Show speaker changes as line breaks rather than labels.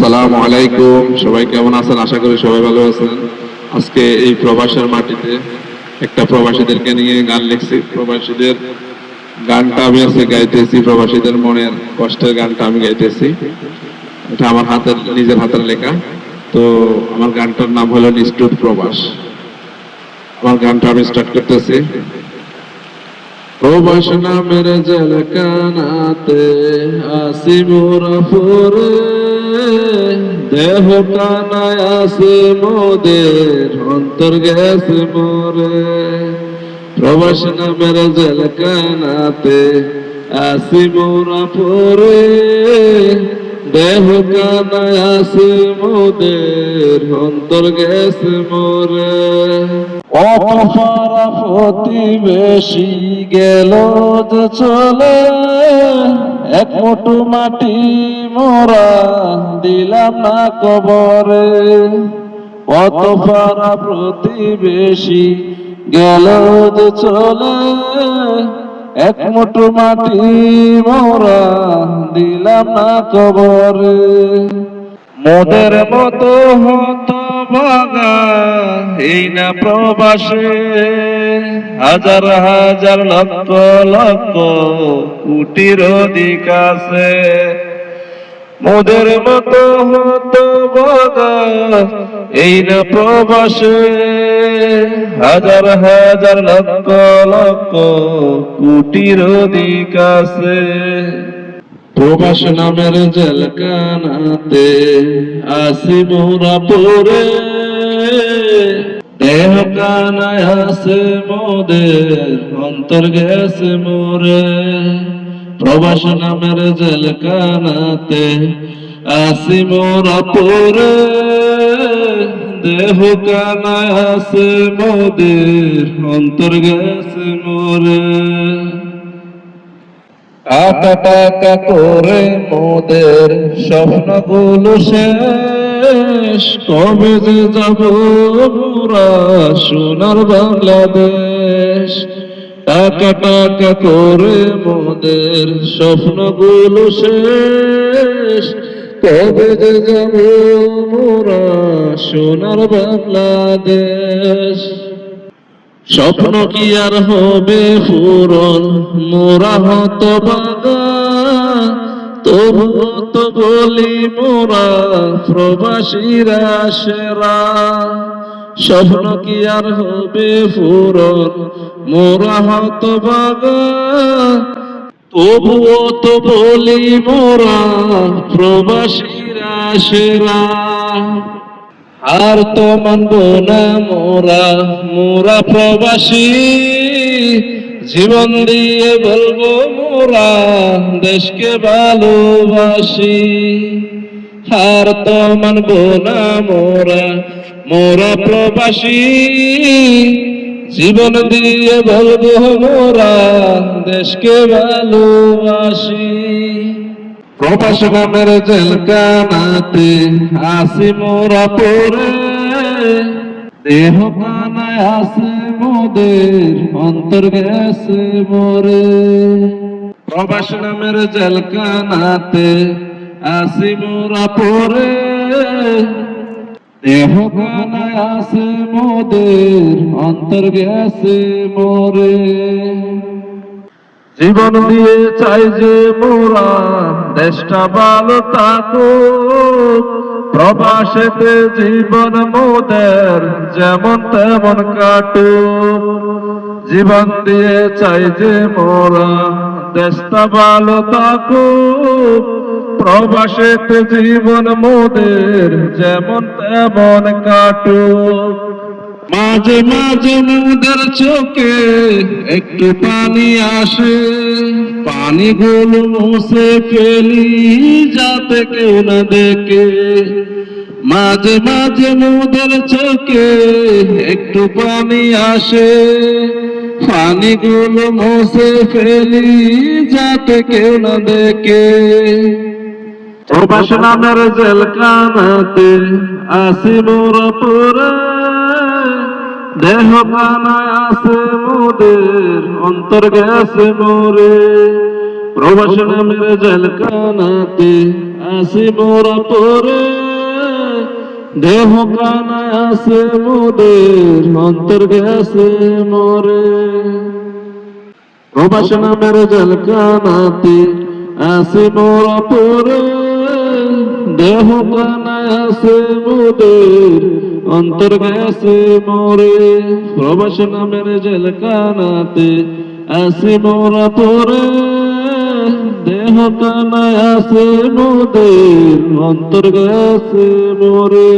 আসসালামু আলাইকুম। সবাই কেমন আছেন? আশা করি সবাই ভালো আছেন। আজকে এই প্রবাসের মাটিতে একটা প্রবাসীদেরকে নিয়ে গান লিখছি। প্রবাসীদের গানটা আমি আজকে গাইতেছি, প্রবাসীদের মনের কষ্টের গানটা আমি গাইতেছি। এটা আমার নিজের হাতের লেখা। তো আমার গানটার নাম হলো নিষ্ঠুর প্রবাস। আমার গানটা আমি স্টার্ট করতেছি। প্রবাস নামের জেলখানাতে আসি মোরা পরে, দেহ কানায় আছে মোদের, অন্তর গেছে মোরে। প্রবাস নামের জেলখানাতে আসি মোরা পরে, দেহ কানায় আছে মোদের, অন্তর গেছে মোরে। অপরা প্রতিবেশী গেল যে চলে, এক মুঠো মাটি মোরা দিলাম না কবরে। অতপারা প্রতিবেশী গেল যে চলে, এক মুঠো মাটি মোরা দিলাম না কবরে। মোদের মতো হতো ভাগা এই না প্রবাসে, হাজার হাজার লক্ষ লক্ষ কোটির অধিক আছে। মোদের মতো হতো ভাগা এই না প্রবাসে, হাজার হাজার লক্ষ লক্ষ কোটির অধিক আছে। প্রবাস নামের জেলখানাতে আসি মোরা পরে, দেহ কানায় আছে মোদের, অন্তর গেছে মোরে। প্রবাস নামের জেলখানাতে আসি মোরা পরে, দেহ কানায় আছে মোদের, অন্তর গেছে মোরে। টাকা টাকা করে মোদের স্বপ্নগুলো শেষ, কবে যে যাব মোরা সোনার বাংলাদেশ। টাকা টাকা করে মোদের স্বপ্নগুলো শেষ, কবে যে যাব মোরা সোনার বাংলাদেশ। স্বপ্ন কি আর হবে পূরণ, মোরা হতভাগা তবুও তো বলি মোরা প্রবাসীরা সেরা। স্বপ্ন কি আর হবে পূরণ, মোরা হতভাগা তবুও তো বলি মোরা প্রবাসীরা সেরা। আর তো মানব না মোরা, মোরা প্রবাসী, জীবন দিয়ে বলবো মোরা দেশকে ভালোবাসি। আর তো মানব না মোরা, মোরা প্রবাসী, জীবন দিয়ে বলবো মোরা দেশকে ভালোবাসি। প্রবাস নামের জেলখানাতে আসি মোরা পরে, দেহ কানায় আছে মোদের, অন্তর গেছে মোরে। প্রবাস নামের জেলখানাতে আসি মোরা পরে, দেহ কানায় আছে মোদের, অন্তর গেছে মোরে। জীবন দিয়ে চাই যে মোরা দেশটা ভালো থাকুক, প্রবাসেতে জীবন মোদের যেমন তেমন কাটুক। জীবন দিয়ে চাই যে মোরা দেশটা ভালো থাকুক, প্রবাসেতে জীবন মোদের যেমন তেমন কাটুক। মাঝে মাঝে মোদের চোখে একটু পানি আসে, পানিগুলো মুছে ফেলি যাতে কেউ না দেখে। মাঝে মাঝে মোদের চোখে একটু পানি আসে, পানিগুলো মুছে ফেলি যাতে কেউ না দেখে। প্রবাস নামের জেলখানাতে আসি মোরা পরে, দেহ কানায় আছে মোদের, অন্তর গেছে মোরে। প্রবাস নামের জেলখানাতে আসি মোরা পরে, দেহ কানায় আছে মোদের, অন্তর গেছে মরে। প্রবাস নামের জেলখানাতে আসি মোরা পরে, দেহ কানায় আছে মোদের, অন্তর গেছে মরে। প্রবাস নামের জেলখানাতে আসি মোরা পরে, দেহ কানায় আছে মোদের, অন্তর গেছে মরে।